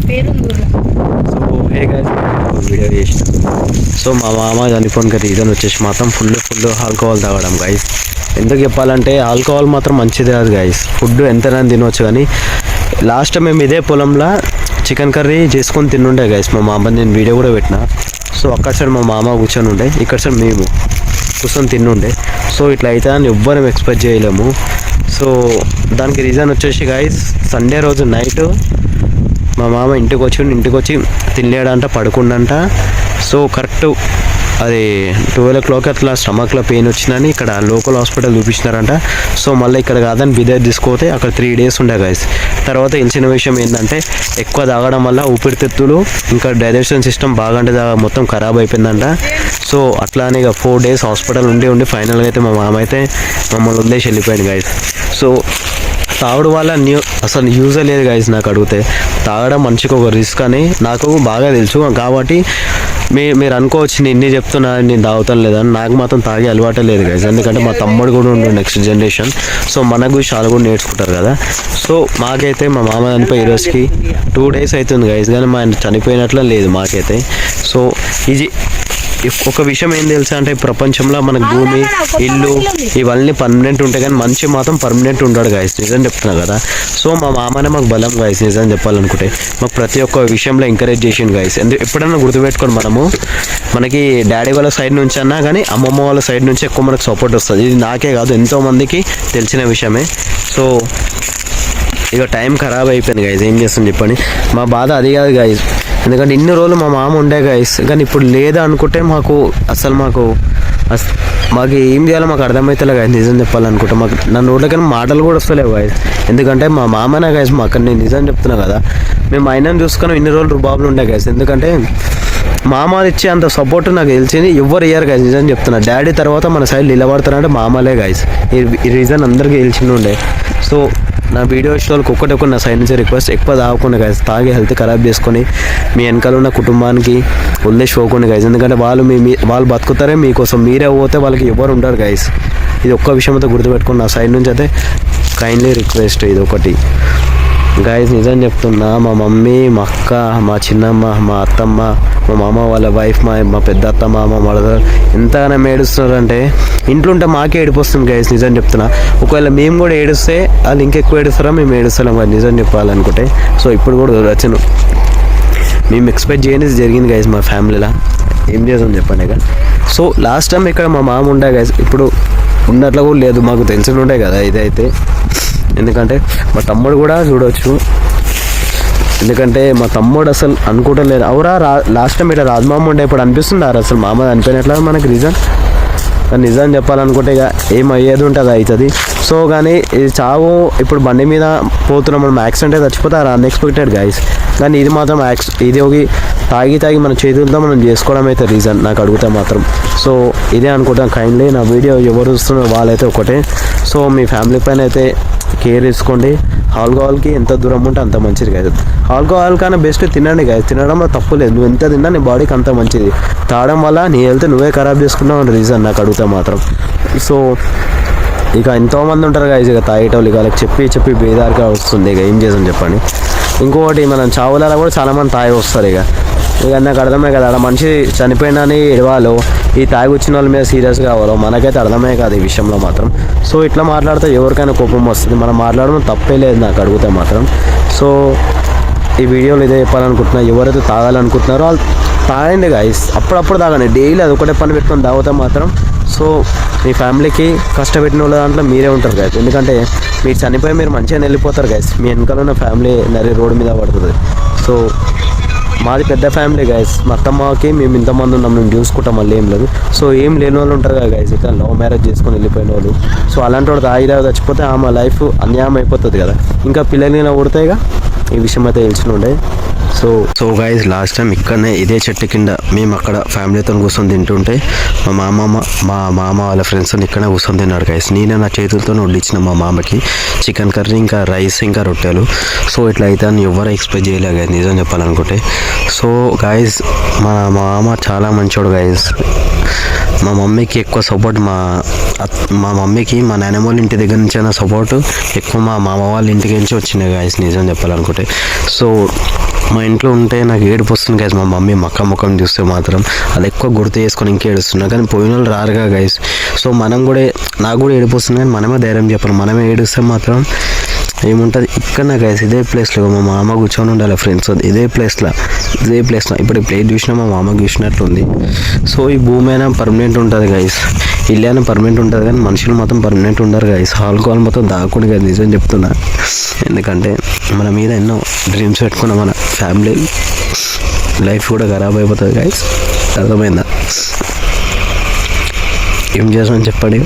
So hey guys, video చేసిన. So మా మామ చనిపోయిన రీజన్ వచ్చేసి మాత్రం ఫుల్ ఆల్కహాల్ తాగడం గైస్. ఎందుకు చెప్పాలంటే ఆల్కహాల్ మాత్రం మంచిది కాదు గైస్. ఫుడ్ ఎంతైనా తినవచ్చు, కానీ లాస్ట్ మేము ఇదే పొలంలో చికెన్ కర్రీ చేసుకొని తిన్నుండే గైస్. మా మామ నేను వీడియో కూడా పెట్టిన. సో అక్కడ సైడ్ మా మామ కూర్చొని ఉండే, ఇక్కడ సైడ్ మేము కూర్చొని తిన్నుండే. సో ఇట్లా అయితే అని ఎవ్వరం ఎక్స్పెక్ట్ చేయలేము. సో దానికి రీజన్ వచ్చేసి గైస్, సండే రోజు నైట్ మా మామ ఇంటికి వచ్చి తినలేడంట, పడుకుండంట. సో కరెక్ట్ అది 12 o'clock అట్లా స్టమక్లో పెయిన్ వచ్చిందని ఇక్కడ లోకల్ హాస్పిటల్ చూపించినారంట. సో మళ్ళీ ఇక్కడ కాదని బిదర్ తీసుకోతే అక్కడ 3 days ఉండే గైస్. తర్వాత తెలిసిన విషయం ఏంటంటే ఎక్కువ తాగడం వల్ల ఊపిరితిత్తులు ఇంకా డైజెషన్ సిస్టమ్ బాగా అంటే మొత్తం ఖరాబ్ అయిపోయిందంట. సో అట్లానే ఇక 4 days హాస్పిటల్ ఉండి ఫైనల్గా అయితే మా మామ అయితే మమ్మల్ని వదిలేసి వెళ్ళిపోయింది గైస్. సో తాగడం వల్ల అసలు యూజే లేదు గైస్. నాకు అడిగితే తాగడం మనిషికి ఒక రిస్క్ అని నాకు బాగా తెలుసు. కాబట్టి మీరు అనుకోవచ్చు నేను ఇన్ని చెప్తున్నా నేను తాగుతాను లేదని. నాకు మాత్రం తాగే అలవాటే లేదు గైస్. ఎందుకంటే మా తమ్ముడు కూడా ఉండు నెక్స్ట్ జనరేషన్. సో మనకు చాలా కూడా నేర్చుకుంటారు కదా. సో మాకైతే మా మామ చనిపోయి ఈ రోజుకి 2 days అవుతుంది గైస్, కానీ మా ఆయన చనిపోయినట్లే లేదు మాకైతే. సో ఇది ఒక విషయం ఏం తెలుసా అంటే ప్రపంచంలో మనకు భూమి, ఇల్లు ఇవన్నీ పర్మనెంట్ ఉంటాయి, కానీ మనిషి మాత్రం పర్మనెంట్ ఉంటాడు గైస్. నిజం చెప్తున్నా కదా. సో మా మామనే మాకు బలం గైస్. నిజం చెప్పాలనుకుంటే మాకు ప్రతి ఒక్క విషయంలో ఎంకరేజ్ చేసిండు గైస్. ఎప్పుడన్నా గుర్తుపెట్టుకోండి, మనకి డాడీ వాళ్ళ సైడ్ నుంచి అన్నా కానీ అమ్మమ్మ వాళ్ళ సైడ్ నుంచి ఎక్కువ మనకు సపోర్ట్ వస్తుంది. ఇది నాకే కాదు, ఎంతోమందికి తెలిసిన విషయమే. సో ఇక టైం ఖరాబ్ అయిపోయింది గైస్, ఏం చేస్తాం చెప్పండి. మా బాధ అది కాదు గైస్, ఎందుకంటే ఇన్ని రోజులు మా మామ ఉండే గైస్, కానీ ఇప్పుడు లేదా అనుకుంటే మాకు ఏం చేయాలో మాకు అర్థమవుతలే గైస్. నిజం చెప్పాలనుకుంటే మాకు నా నోట్లకైనా మాటలు కూడా వస్తలేవు గైస్. ఎందుకంటే మా మామనే గైస్ మా అక్కడ, నేను నిజం చెప్తున్నా కదా. మేము ఆయనను చూసుకొని ఇన్ని రోజులు రుబాబులు ఉండే గైస్. ఎందుకంటే మామ ఇచ్చే అంత సపోర్ట్ నాకు తెలిసింది ఎవరు ఇయ్యారు గైస్. నిజం చెప్తున్నా, డాడీ తర్వాత మన సైడ్ నిలబడతారంటే మామలే గైస్. ఈ రీజన్ అందరికీ తెలిసిండే. సో నా వీడియో వచ్చిన వాళ్ళకి ఒక్కటి నా సైడ్ నుంచి రిక్వెస్ట్, ఎక్కువ తాగకుండా గైస్. తాగి హెల్త్ ఖరాబ్ చేసుకొని మీ వెనకాల ఉన్న కుటుంబానికి వదిలేసి పోకుండా గైస్. ఎందుకంటే వాళ్ళు బతుకుతారే మీకోసం, మీరే పోతే వాళ్ళకి ఎవరు ఉండరు గైస్. ఇది ఒక్క విషయం అయితే గుర్తుపెట్టుకుని నా సైడ్ నుంచి అయితే కైండ్లీ రిక్వెస్ట్ ఇది ఒకటి గైస్. నిజం చెప్తున్నా, మా మమ్మీ, మా అక్క, మా చిన్నమ్మ, మా అత్తమ్మ, మా మామ వాళ్ళ వైఫ్, మా పెద్ద అత్తమ్మ, మా మదర్ ఎంతగానో ఏడుస్తున్నారంటే ఇంట్లో ఉంటే మాకే ఏడిపోస్తుంది గైస్. నిజం చెప్తున్నా, ఒకవేళ మేము కూడా ఏడుస్తే వాళ్ళు ఇంకెక్కువ ఏడుస్తారా, మేము ఏడుస్తాం కదా నిజం చెప్పాలనుకుంటే. సో ఇప్పుడు కూడా వచ్చాను, మేము ఎక్స్పెక్ట్ చేయని జరిగింది గైస్ మా ఫ్యామిలీలో. ఏం చేద్దాం చెప్పండి ఇక. సో లాస్ట్ టైం ఇక్కడ మా మామ ఉండే గైస్, ఇప్పుడు ఉన్నట్లు కూడా లేదు, మాకు తెలిసి ఉండే కదా ఇదైతే. ఎందుకంటే మా తమ్ముడు కూడా చూడవచ్చు, ఎందుకంటే మా తమ్ముడు అసలు అనుకుంటలేదు. అవురా లాస్ట్ టైం ఇట్లా రాజమామ ఉండే, ఇప్పుడు అనిపిస్తుంది అసలు మామ అనిపోయినట్లా మనకి రీజన్. కానీ నిజం చెప్పాలనుకుంటే ఇక ఏమయ్యేది ఉంటుంది అవుతుంది. సో కానీ ఇది చావు, ఇప్పుడు బండి మీద పోతున్నాం మనం, యాక్సిడెంట్ అయితే చచ్చిపోతారు అన్ఎక్స్పెక్టెడ్ గైస్. కానీ ఇది మాత్రం ఇది ఒక తాగి మన చేతులతో మనం చేసుకోవడం అయితే రీజన్ నాకు అడిగితే మాత్రం. సో ఇదే అనుకుంటాం. కైండ్లీ నా వీడియో ఎవరు చూస్తున్నారో వాళ్ళైతే ఒకటే. సో మీ ఫ్యామిలీ పైన అయితే కేర్ తీసుకోండి. ఆల్కహాల్కి ఎంత దూరం ఉంటే అంత మంచిది కాదు. ఆల్కహాల్ కన్నా బెస్ట్ తినండి గైస్. తినడంలో తప్పు లేదు, నువ్వు ఎంత తిన్నా నీ బాడీకి అంత మంచిది. తాగడం వల్ల నీ హెల్త్ నువ్వే ఖరాబ్ చేసుకున్నావు అని రీజన్ నాకు అడిగితే మాత్రం. సో ఇక ఎంతోమంది ఉంటారు గైస్ ఇక తాగేటోళ్ళు, ఇక వాళ్ళకి చెప్పి బేదారిగా వస్తుంది. ఇక ఏం చేసాం చెప్పండి. ఇంకొకటి మనం చావులలో కూడా చాలామంది తాగి వస్తారు. ఇక నాకు అర్థమే కదా, అక్కడ మనిషి చనిపోయినని ఎడవాలో ఈ తాగి వచ్చిన వాళ్ళ మీద సీరియస్ కావాలో మనకైతే అర్థమే కాదు ఈ విషయంలో మాత్రం. సో ఇట్లా మాట్లాడితే ఎవరికైనా కోపం వస్తుంది, మనం మాట్లాడడం తప్పే లేదు నాకు అడిగితే మాత్రం. సో ఈ వీడియోలో ఇదే చెప్పాలనుకుంటున్నా, ఎవరైతే తాగాలనుకుంటున్నారో వాళ్ళు తాగండి గైస్, అప్పుడప్పుడు తాగండి. డైలీ అది ఒకటే పని పెట్టుకొని తాగితే మాత్రం సో మీ ఫ్యామిలీకి కష్టపెట్టిన వాళ్ళ దాంట్లో మీరే ఉంటారు గైస్. ఎందుకంటే మీరు చనిపోయి మీరు మంచిగా వెళ్ళిపోతారు గైస్, మీ వెనకాల ఉన్న ఫ్యామిలీ రోడ్డు మీద పడుతుంది. సో మాది పెద్ద ఫ్యామిలీ గైస్, మా అత్తమ్మకి మేము ఇంతమంది ఉన్నాం, మేము చూసుకుంటాం, మళ్ళీ ఏం లేదు. సో ఏం లేని వాళ్ళు ఉంటారు కదా గైస్, ఇట్లా లవ్ మ్యారేజ్ చేసుకొని వెళ్ళిపోయిన వాళ్ళు. సో అలాంటి వాడు తాగిదా చచ్చిపోతే ఆమె లైఫ్ అన్యాయం అయిపోతుంది కదా. ఇంకా పిల్లల్ని పుడతాయిగా, ఈ విషయం అయితే తెలిసినుండే. సో గైస్ లాస్ట్ టైం ఇక్కడనే ఇదే చెట్టు కింద మేము అక్కడ ఫ్యామిలీతో కూర్చొని తింటుంటే మా మామ వాళ్ళ ఫ్రెండ్స్ ఇక్కడనే కూర్చొని తిన్నారు గైస్. నేనే నా చేతులతో వడ్డించిన మా మామకి చికెన్ కర్రీ, ఇంకా రైస్, ఇంకా రొట్టెలు. సో ఇట్లా అయితే అని ఎవరు ఎక్స్పెక్ట్ చేయలేదు గైస్ నిజం చెప్పాలనుకుంటే. సో గైస్ మా మామ చాలా మంచోడు గైస్. మా మమ్మీకి ఎక్కువ సపోర్ట్, మా మమ్మీకి మా నాన్నమ్మ వాళ్ళ ఇంటి దగ్గర నుంచి అయినా సపోర్ట్ ఎక్కువ మా మామ వాళ్ళ ఇంటికి నుంచి వచ్చినాయి గైస్ నిజం చెప్పాలనుకుంటే. సో మా ఇంట్లో ఉంటే నాకు ఏడుపు వస్తుంది గైస్. మా మమ్మీ ముఖం చూస్తే మాత్రం అది ఎక్కువ గుర్తు చేసుకొని ఇంకే ఏడుస్తున్నా. కానీ పోయిన వాళ్ళు రారుగా గైస్. సో మనం కూడా, నాకు కూడా ఏడుపు వస్తుంది కానీ మనమే ధైర్యం చెప్పాలి. మనమే ఏడుస్తే మాత్రం ఏముంటుంది. ఇక్కడ నా గైస్ ఇదే ప్లేస్లో మా మామ కూర్చొని ఉండాలి ఫ్రెండ్స్. ఇదే ప్లేస్లో ఇప్పుడు ఈ ప్లేస్ చూసినా మా మామకు చూసినట్లుంది. సో ఈ భూమి అయినా పర్మనెంట్ ఉంటుంది గైస్, ఇల్లు అయినా పర్మనెంట్ ఉంటుంది కానీ మనుషులు మొత్తం పర్మనెంట్ ఉండరు గైస్. ఆల్కహాల్ మొత్తం దాక్కుని కదా, నిజం చెప్తున్నా. ఎందుకంటే మన మీద ఎన్నో డ్రీమ్స్ పెట్టుకున్న మన ఫ్యామిలీ లైఫ్ కూడా ఖరాబ్ అయిపోతుంది గైస్. అర్థమైందా? ఏం చేసామని చెప్పండి.